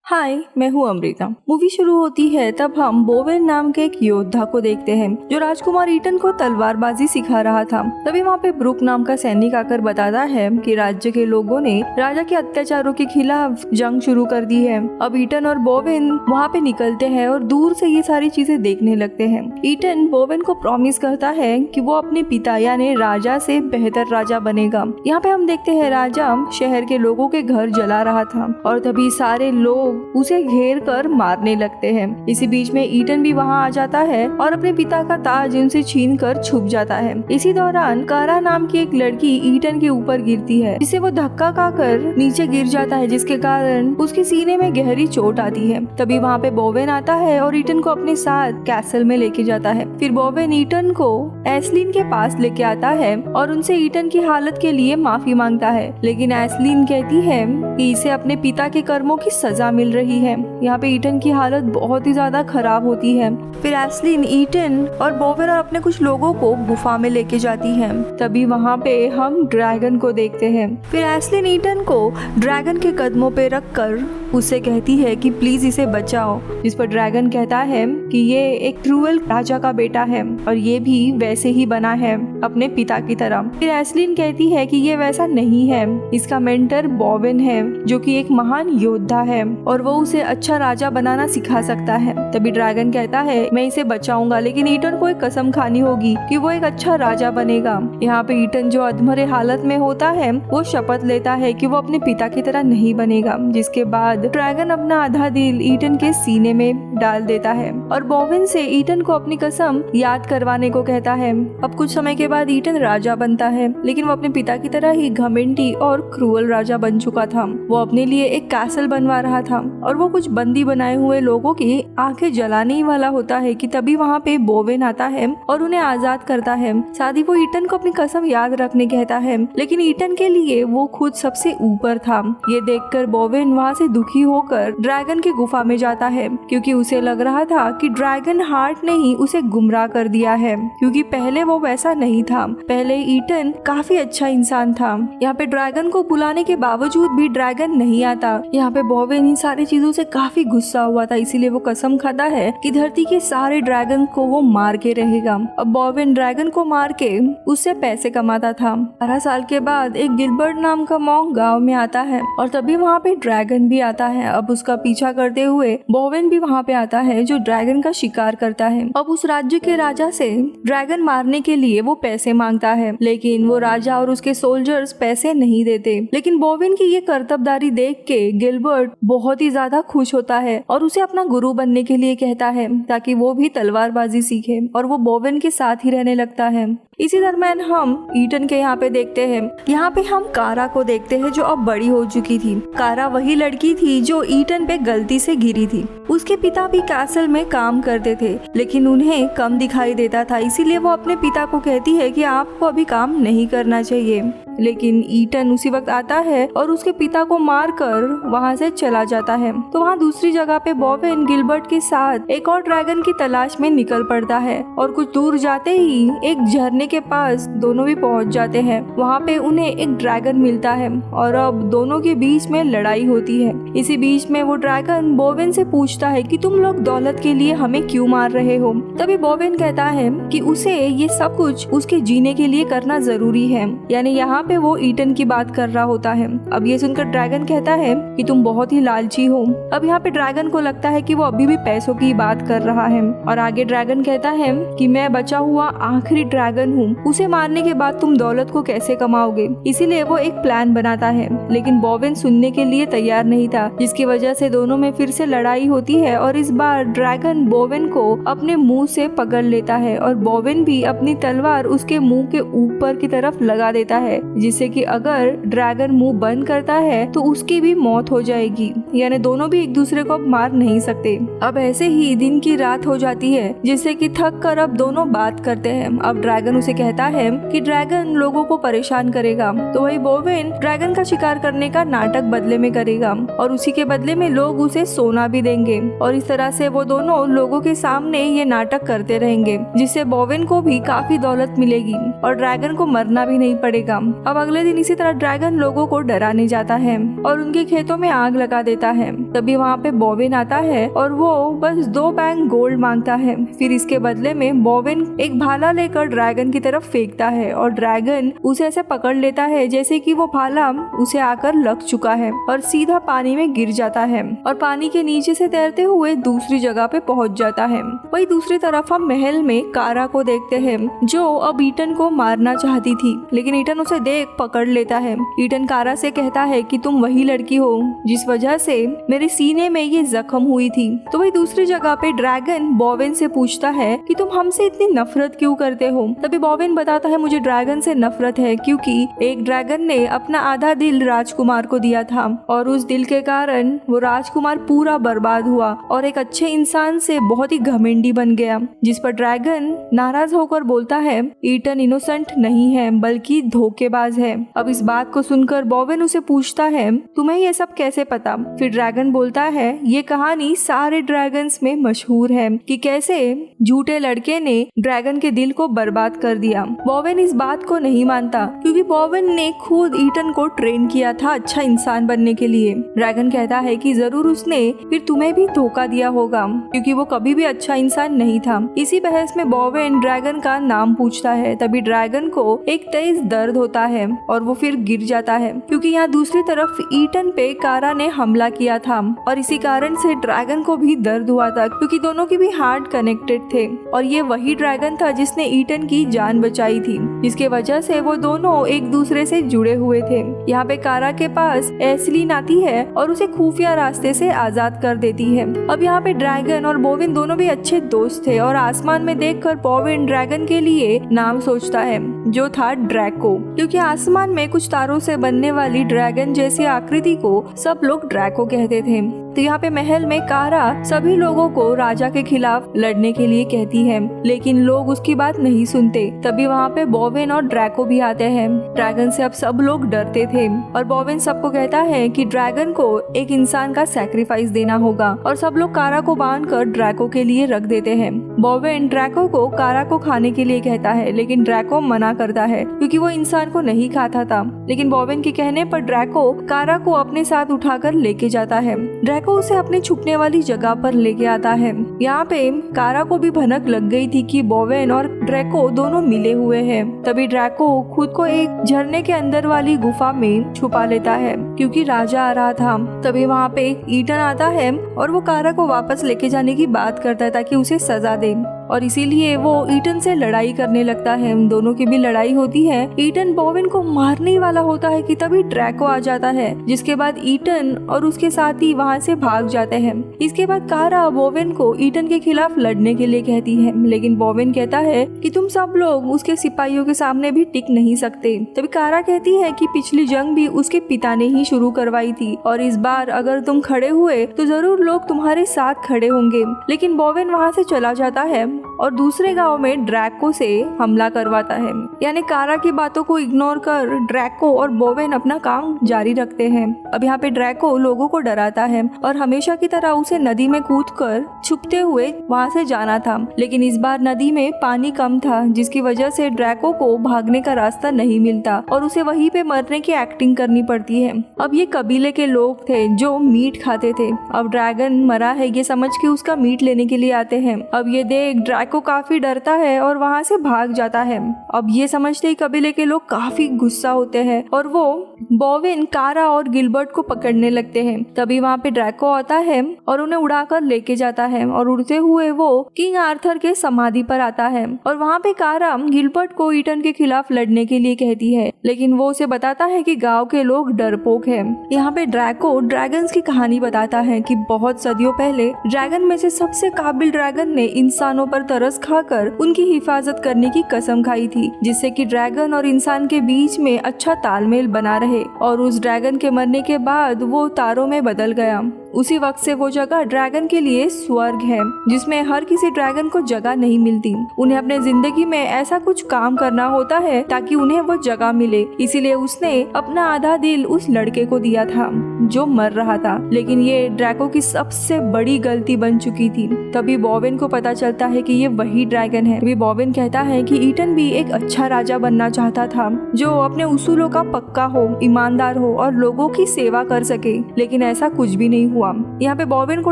हाय, मैं हूँ अमृता। मूवी शुरू होती है तब हम बोवेन नाम के एक योद्धा को देखते हैं जो राजकुमार ईटन को तलवारबाजी सिखा रहा था। तभी वहाँ पे ब्रुक नाम का सैनिक आकर बताता है कि राज्य के लोगों ने राजा के अत्याचारों के खिलाफ जंग शुरू कर दी है। अब ईटन और बोवेन वहाँ पे निकलते हैं और दूर से ये सारी चीजें देखने लगते हैं। ईटन बोवेन को प्रॉमिस करता है कि वो अपने पिता यानी राजा से बेहतर राजा बनेगा। यहाँ पे हम देखते हैं राजा शहर के लोगों के घर जला रहा था और तभी सारे लोग उसे घेर कर मारने लगते हैं। इसी बीच में ईटन भी वहाँ आ जाता है और अपने पिता का ताज उनसे छीन कर छुप जाता है। इसी दौरान कारा नाम की एक लड़की ईटन के ऊपर गिरती है जिसे वो धक्का खाकर नीचे गिर जाता है, जिसके कारण उसके सीने में गहरी चोट आती है। तभी वहाँ पे बोवेन आता है और ईटन को अपने साथ कैसल में लेके जाता है। फिर बोवेन ईटन को एस्लिन के पास लेके आता है और उनसे ईटन की हालत के लिए माफी मांगता है, लेकिन एस्लिन कहती है कि इसे अपने पिता के कर्मों की सजा मिल रही है। यहाँ पे ईटन की हालत बहुत ही ज्यादा खराब होती है। फिर एस्लिन ईटन और बोवेन और अपने कुछ लोगों को गुफा में लेके जाती है। तभी वहाँ पे हम ड्रैगन को देखते हैं। फिर एस्लिन ईटन को ड्रैगन के कदमों पे रखकर उससे कहती है कि प्लीज इसे बचाओ, जिस पर ड्रैगन कहता है कि ये एक क्रूअल राजा का बेटा है और ये भी वैसे ही बना है अपने पिता की तरह। फिर एस्लिन कहती है कि ये वैसा नहीं है, इसका मेंटर बोवेन है जो कि एक महान योद्धा है और वो उसे अच्छा राजा बनाना सिखा सकता है। तभी ड्रैगन कहता है मैं इसे बचाऊंगा, लेकिन ईटन को एक कसम खानी होगी कि वो एक अच्छा राजा बनेगा। यहाँ पे ईटन जो अधमरे हालत में होता है वो शपथ लेता है कि वो अपने पिता की तरह नहीं बनेगा, जिसके बाद ड्रैगन अपना आधा दिल ईटन के सीने में डाल देता है और बोवेन से ईटन को अपनी कसम याद करवाने को कहता है। अब कुछ समय के बाद ईटन राजा बनता है, लेकिन वो अपने पिता की तरह ही घमंडी और क्रूअल राजा बन चुका था। वो अपने लिए एक कैसल बनवा रहा था और वो कुछ बंदी बनाए हुए लोगों की आंखें जलाने ही वाला होता है कि तभी वहाँ पे बोवेन आता है और उन्हें आजाद करता है। साथ ही वो ईटन को अपनी कसम याद रखने कहता है, लेकिन ईटन के लिए वो खुद सबसे ऊपर था। ये देखकर बोवेन वहाँ से दुखी होकर ड्रैगन के गुफा में जाता है, क्योंकि उसे लग रहा था कि ड्रैगन हार्ट ने ही उसे गुमराह कर दिया है, क्योंकि पहले वो वैसा नहीं था। पहले ईटन काफी अच्छा इंसान था। यहाँ पे ड्रैगन को बुलाने के बावजूद भी ड्रैगन नहीं आता। यहाँ पे बोवेन इन सारी चीजों से काफी गुस्सा हुआ था, इसीलिए वो कसम खाता है कि धरती के सारे ड्रैगन को वो मार के रहेगा। अब बोवेन ड्रैगन को मार के उससे पैसे कमाता था। 12 साल के बाद एक गिलबर्ट नाम का मॉन्क गाँव में आता है और तभी वहाँ पे ड्रैगन भी आता है। अब उसका पीछा करते हुए बोवेन भी वहाँ पे आता है जो ड्रैगन का शिकार करता है। अब उस राज्य के राजा से ड्रैगन मारने के लिए वो पैसे मांगता है, लेकिन वो राजा और उसके सोल्जर्स पैसे नहीं देते। लेकिन बोवेन की ये कर्तव्यदारी देख के गिलबर्ट बहुत ही ज्यादा खुश होता है और उसे अपना गुरु बनने के लिए कहता है ताकि वो भी तलवारबाजी सीखे और वो बोवेन के साथ ही रहने लगता है। इसी दरम्यान हम ईटन के यहाँ पे देखते हैं। यहाँ पे हम कारा को देखते हैं जो अब बड़ी हो चुकी थी। कारा वही लड़की थी जो ईटन पे गलती से गिरी थी। उसके पिता भी कैसल में काम करते थे, लेकिन उन्हें कम दिखाई देता था, इसीलिए वो अपने पिता को कहती है कि आपको अभी काम नहीं करना चाहिए। लेकिन ईटन उसी वक्त आता है और उसके पिता को मारकर वहाँ से चला जाता है। तो वहाँ दूसरी जगह पे बोवेन गिलबर्ट के साथ एक और ड्रैगन की तलाश में निकल पड़ता है और कुछ दूर जाते ही एक झरने के पास दोनों भी पहुँच जाते हैं। वहाँ पे उन्हें एक ड्रैगन मिलता है और अब दोनों के बीच में लड़ाई होती है। इसी बीच में वो ड्रैगन बोवेन से पूछता है कि तुम लोग दौलत के लिए हमें क्यों मार रहे हो। तभी बोवेन कहता है कि उसे ये सब कुछ उसके जीने के लिए करना जरूरी है, यानी यहाँ पे वो ईटन की बात कर रहा होता है। अब ये सुनकर ड्रैगन कहता है कि तुम बहुत ही लालची हो। अब यहाँ पे ड्रैगन को लगता है कि वो अभी भी पैसों की बात कर रहा है और आगे ड्रैगन कहता है कि मैं बचा हुआ आखिरी ड्रैगन हूँ, उसे मारने के बाद तुम दौलत को कैसे कमाओगे। इसीलिए वो एक प्लान बनाता है, लेकिन बोवेन सुनने के लिए तैयार नहीं था, जिसकी वजह से दोनों में फिर से लड़ाई होती है और इस बार ड्रैगन बोवेन को अपने मुंह से पकड़ लेता है और बोवेन भी अपनी तलवार उसके मुंह के ऊपर की तरफ लगा देता है, जिससे कि अगर ड्रैगन मुंह बंद करता है तो उसकी भी मौत हो जाएगी, यानी दोनों भी एक दूसरे को मार नहीं सकते। अब ऐसे ही दिन की रात हो जाती है, जिससे कि थक कर अब दोनों बात करते हैं। अब ड्रैगन उसे उसे कहता है कि ड्रैगन लोगों को परेशान करेगा, तो वही बोवेन ड्रैगन का शिकार करने का नाटक बदले में करेगा और उसी के बदले में लोग उसे सोना भी देंगे और इस तरह से वो दोनों लोगों के सामने ये नाटक करते रहेंगे, जिससे बोवेन को भी काफी दौलत मिलेगी और ड्रैगन को मरना भी नहीं पड़ेगा। अब अगले दिन इसी तरह ड्रैगन लोगों को डराने जाता है और उनके खेतों में आग लगा देता है। तभी वहाँ पे बोवेन आता है और वो बस 2 बैग गोल्ड मांगता है। फिर इसके बदले में बोवेन एक भाला लेकर ड्रैगन की तरफ फेंकता है और ड्रैगन उसे ऐसे पकड़ लेता है जैसे कि वो भाला उसे आकर लग चुका है और सीधा पानी में गिर जाता है और पानी के नीचे से तैरते हुए दूसरी जगह पे पहुंच जाता है। वही दूसरी तरफ हम महल में कारा को देखते हैं जो अब ईटन को मारना चाहती थी, लेकिन ईटन उसे देख पकड़ लेता है। ईटन कारा से कहता है कि तुम वही लड़की हो जिस वजह से मेरे सीने में ये जख्म हुई थी। तो वही दूसरी जगह पे ड्रैगन बोवेन से पूछता है कि तुम हमसे इतनी नफरत क्यों करते हो। तभी बोवेन बताता है मुझे ड्रैगन से नफरत है क्योंकि एक ड्रैगन ने अपना आधा दिल राजकुमार को दिया था और उस दिल के कारण वो राजकुमार पूरा बर्बाद हुआ और एक अच्छे इंसान से बहुत ही घमंडी बन गया, जिस पर ड्रैगन नाराज होकर बोलता है ईटन इनोसेंट नहीं है बल्कि धोखेबाज है। अब इस बात को सुनकर बोवेन उसे पूछता है तुम्हें ये सब कैसे पता। फिर ड्रैगन बोलता है ये कहानी सारे ड्रैगन्स में मशहूर है कि कैसे झूठे लड़के ने ड्रैगन के दिल को बर्बाद कर दिया। बोवेन इस बात को नहीं मानता क्योंकि बोवेन ने खुद ईटन को ट्रेन किया था अच्छा इंसान बनने के लिए। ड्रैगन कहता है कि जरूर उसने फिर तुम्हें भी धोखा दिया होगा क्योंकि वो कभी भी अच्छा इंसान नहीं था। इसी बहस में बोवेन ड्रैगन का नाम पूछता है। तभी ड्रैगन को एक तेज दर्द होता है और वो फिर गिर जाता है क्योंकि यहाँ दूसरी तरफ ईटन पे कारा ने हमला किया था और इसी कारण से ड्रैगन को भी दर्द हुआ था क्योंकि दोनों के भी हार्ट कनेक्टेड थे और ये वही ड्रैगन था जिसने ईटन की जान बचाई थी, जिसके वजह से वो दोनों एक दूसरे से जुड़े हुए थे। यहाँ पे कारा के पास एस्लीन आती है और उसे खुफिया रास्ते से आजाद कर देती है। अब यहाँ पे ड्रैगन और बोवेन दोनों भी अच्छे दोस्त थे और आसमान में देखकर बोवेन ड्रैगन के लिए नाम सोचता है जो था ड्रैको, क्योंकि आसमान में कुछ तारों से बनने वाली ड्रैगन जैसी आकृति को सब लोग ड्रैको कहते थे। तो यहाँ पे महल में कारा सभी लोगों को राजा के खिलाफ लड़ने के लिए कहती है, लेकिन लोग उसकी बात नहीं सुनते। तभी वहाँ पे बोवेन और ड्रैको भी आते हैं। ड्रैगन से अब सब लोग डरते थे और बोवेन सबको कहता है कि ड्रैगन को एक इंसान का सैक्रिफाइस देना होगा और सब लोग कारा को बांधकर ड्रैको के लिए रख देते हैं। बोवेन ड्रैको को कारा को खाने के लिए कहता है, लेकिन ड्रैको मना करता है क्योंकि वो इंसान को नहीं खाता था। लेकिन बोवेन के कहने पर ड्रैको कारा को अपने साथ उठाकर लेके जाता है। ड्रैको उसे अपने छुपने वाली जगह पर लेके आता है। यहाँ पे कारा को भी भनक लग गई थी कि बोवेन और ड्रैको दोनों मिले हुए हैं। तभी ड्रैको खुद को एक झरने के अंदर वाली गुफा में छुपा लेता है क्योंकि राजा आ रहा था। तभी वहाँ पे ईटन आता है और वो कारा को वापस लेके जाने की बात करता है ताकि उसे सजा दे और इसीलिए वो ईटन से लड़ाई करने लगता है। दोनों की भी लड़ाई होती है। ईटन बोवेन को मारने वाला होता है कि तभी ड्रैको आ जाता है, जिसके बाद ईटन और उसके साथी वहाँ से भाग जाते हैं। इसके बाद कारा बोवेन को ईटन के खिलाफ लड़ने के लिए कहती है, लेकिन बोवेन कहता है कि तुम सब लोग उसके सिपाहियों के सामने भी टिक नहीं सकते। तभी कारा कहती है कि पिछली जंग भी उसके पिता ने ही शुरू करवाई थी और इस बार अगर तुम खड़े हुए तो जरूर लोग तुम्हारे साथ खड़े होंगे। लेकिन बोवेन वहाँ से चला जाता है और दूसरे गांव में ड्रैको से हमला करवाता है। यानी कारा की बातों को इग्नोर कर ड्रैको और बोवेन अपना काम जारी रखते हैं। अब यहाँ पे ड्रैको लोगों को डराता है और हमेशा की तरह उसे नदी में कूदकर छुपते हुए वहाँ से जाना था, लेकिन इस बार नदी में पानी कम था जिसकी वजह से ड्रैको को भागने का रास्ता नहीं मिलता और उसे वहीं पे मरने की एक्टिंग करनी पड़ती है। अब ये कबीले के लोग थे जो मीट खाते थे। अब ड्रैगन मरा है ये समझ के उसका मीट लेने के लिए आते हैं। अब ये देख ड्रैको काफी डरता है और वहाँ से भाग जाता है। अब ये समझते ही कबीले के लोग काफी गुस्सा होते हैं और वो बोवेन, कारा और गिलबर्ट को पकड़ने लगते हैं। तभी वहाँ पे ड्रैको आता है और उन्हें उड़ाकर लेके जाता है और उड़ते हुए वो किंग आर्थर के समाधि पर आता है और वहाँ पे कारा गिलबर्ट को ईटन के खिलाफ लड़ने के लिए कहती है, लेकिन वो उसे बताता है कि गांव के लोग डरपोक हैं। यहाँ पे ड्रैको ड्रैगन्स की कहानी बताता है कि बहुत सदियों पहले ड्रैगन में से सबसे काबिल ड्रैगन ने इंसानों पर तरस खाकर उनकी हिफाजत करने की कसम खाई थी, जिससे कि ड्रैगन और इंसान के बीच में अच्छा तालमेल बना रहे और उस ड्रैगन के मरने के बाद वो तारों में बदल गया उसी वक्त से वो जगह ड्रैगन के लिए स्वर्ग है, जिसमें हर किसी ड्रैगन को जगह नहीं मिलती। उन्हें अपने जिंदगी में ऐसा कुछ काम करना होता है ताकि उन्हें वो जगह मिले। इसीलिए उसने अपना आधा दिल उस लड़के को दिया था जो मर रहा था, लेकिन ये ड्रैको की सबसे बड़ी गलती बन चुकी थी। तभी बोवेन को पता चलता है कि ये वही ड्रैगन है। तभी बोवेन कहता है कि ईटन भी एक अच्छा राजा बनना चाहता था जो अपने उसूलों का पक्का हो, ईमानदार हो और लोगों की सेवा कर सके, लेकिन ऐसा कुछ भी नहीं हुआ। यहाँ पे बोवेन को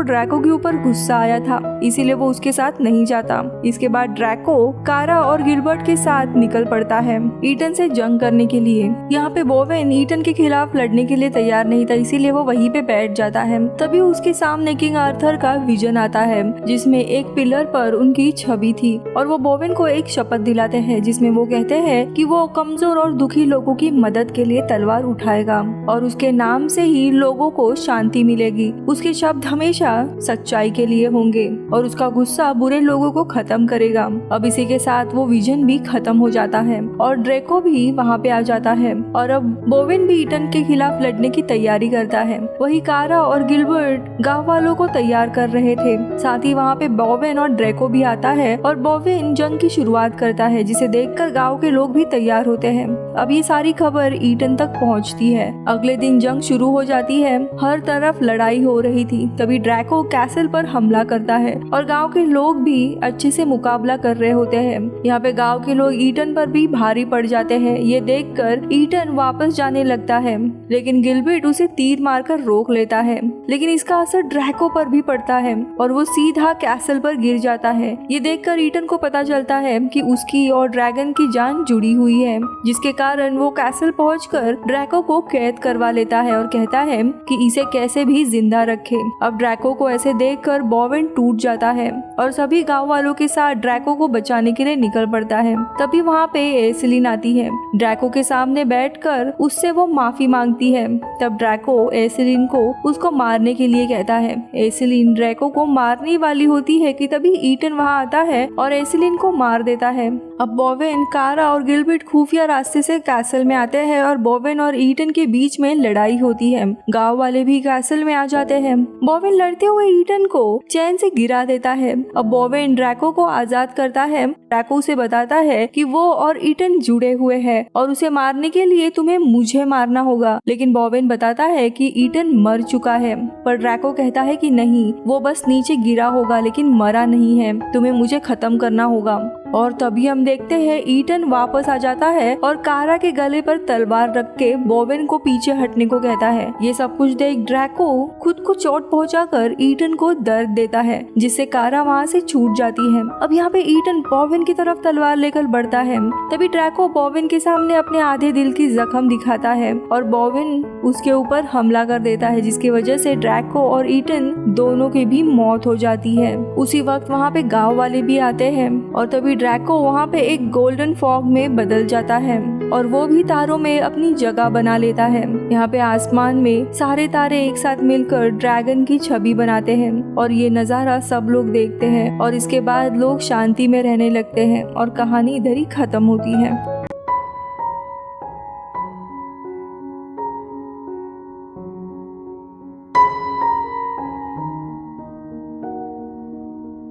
ड्रैको के ऊपर गुस्सा आया था, इसीलिए वो उसके साथ नहीं जाता। इसके बाद ड्रैको कारा और गिलबर्ट के साथ निकल पड़ता है ईटन से जंग करने के लिए। यहाँ पे बोवेन ईटन के खिलाफ लड़ने के लिए तैयार नहीं था, इसीलिए वो वहीं पे बैठ जाता है। तभी उसके सामने किंग आर्थर का विजन आता है, जिसमें एक पिलर पर उनकी छवि थी और वो बोवेन को एक शपथ दिलाते हैं, जिसमें वो कहते हैं कि वो कमजोर और दुखी लोगों की मदद के लिए तलवार उठाएगा और उसके नाम से ही लोगों को शांति मिलेगी। उसके शब्द हमेशा सच्चाई के लिए होंगे और उसका गुस्सा बुरे लोगों को खत्म करेगा। अब इसी के साथ वो विजन भी खत्म हो जाता है और ड्रैको भी वहाँ पे आ जाता है और अब बोवेन भी ईटन के खिलाफ लड़ने की तैयारी करता है। वही कारा और गिलबर्ट गांव वालों को तैयार कर रहे थे। साथ ही वहाँ पे बोवेन और ड्रैको भी आता है और बोवेन जंग की शुरुआत करता है, जिसे देखकर गांव के लोग भी तैयार होते हैं। अब ये सारी खबर ईटन तक पहुँचती है। अगले दिन जंग शुरू हो जाती है। हर तरफ लड़ाई हो रही थी। तभी ड्रैको कैसल पर हमला करता है और गांव के लोग भी अच्छे से मुकाबला कर रहे होते हैं। यहाँ पे गांव के लोग ईटन पर भी भारी पड़ जाते हैं। ये देखकर ईटन वापस जाने लगता है, लेकिन गिलबर्ट उसे तीर मारकर रोक लेता है। लेकिन इसका असर ड्रैको पर भी पड़ता है और वो सीधा कैसल पर गिर जाता है। ये देखकर ईटन को पता चलता है कि उसकी और ड्रैगन की जान जुड़ी हुई है, जिसके कारण वो कैसल पहुंचकर ड्रैको को कैद करवा लेता है और कहता है कि इसे कैसे भी जिंदा रखे। अब ड्रैको को ऐसे देखकर बोवेन टूट जाता है और सभी गांव वालों के साथ ड्रैको को बचाने के लिए निकल पड़ता है। तभी वहाँ पे एसलिन आती है। ड्रैको के सामने बैठकर उससे वो माफी मांगती है। तब ड्रैको एसलिन को उसको मारने के लिए कहता है। एसलिन ड्रैको को मारने वाली होती है कि तभी ईटन वहाँ आता है और एसलिन को मार देता है। अब बोवेन, कारा और गिलबर्ट खुफिया रास्ते से कैसल में आते हैं और बोवेन और ईटन के बीच में लड़ाई होती है। गांव वाले भी कैसल में आ जाते हैं। बोवेन लड़ते हुए ईटन को चैन से गिरा देता है। अब बोवेन ड्रैको को आजाद करता है। ड्रैको उसे बताता है कि वो और ईटन जुड़े हुए हैं और उसे मारने के लिए तुम्हें मुझे मारना होगा, लेकिन बोवेन बताता है कि ईटन मर चुका है। पर ड्रैको कहता है कि नहीं, वो बस नीचे गिरा होगा लेकिन मरा नहीं है, तुम्हें मुझे खत्म करना होगा। और तभी हम देखते हैं ईटन वापस आ जाता है और कारा के गले पर तलवार रख के बोवेन को पीछे हटने को कहता है। ये सब कुछ देख ड्रैको खुद को चोट पहुंचाकर ईटन को दर्द देता है, जिससे कारा वहाँ से छूट जाती है। अब यहाँ पे ईटन बोवेन की तरफ तलवार लेकर बढ़ता है। तभी ड्रैको बोवेन के सामने अपने आधे दिल की जख्म दिखाता है और बोवेन उसके ऊपर हमला कर देता है, जिसकी वजह से ड्रैको और ईटन दोनों की भी मौत हो जाती है। उसी वक्त वहाँ पे गाँव वाले भी आते हैं और तभी ड्रैको वहाँ पे एक गोल्डन फॉग में बदल जाता है और वो भी तारों में अपनी जगह बना लेता है। यहाँ पे आसमान में सारे तारे एक साथ मिलकर ड्रैगन की छवि बनाते हैं और ये नजारा सब लोग देखते हैं और इसके बाद लोग शांति में रहने लगते हैं और कहानी इधर ही खत्म होती है।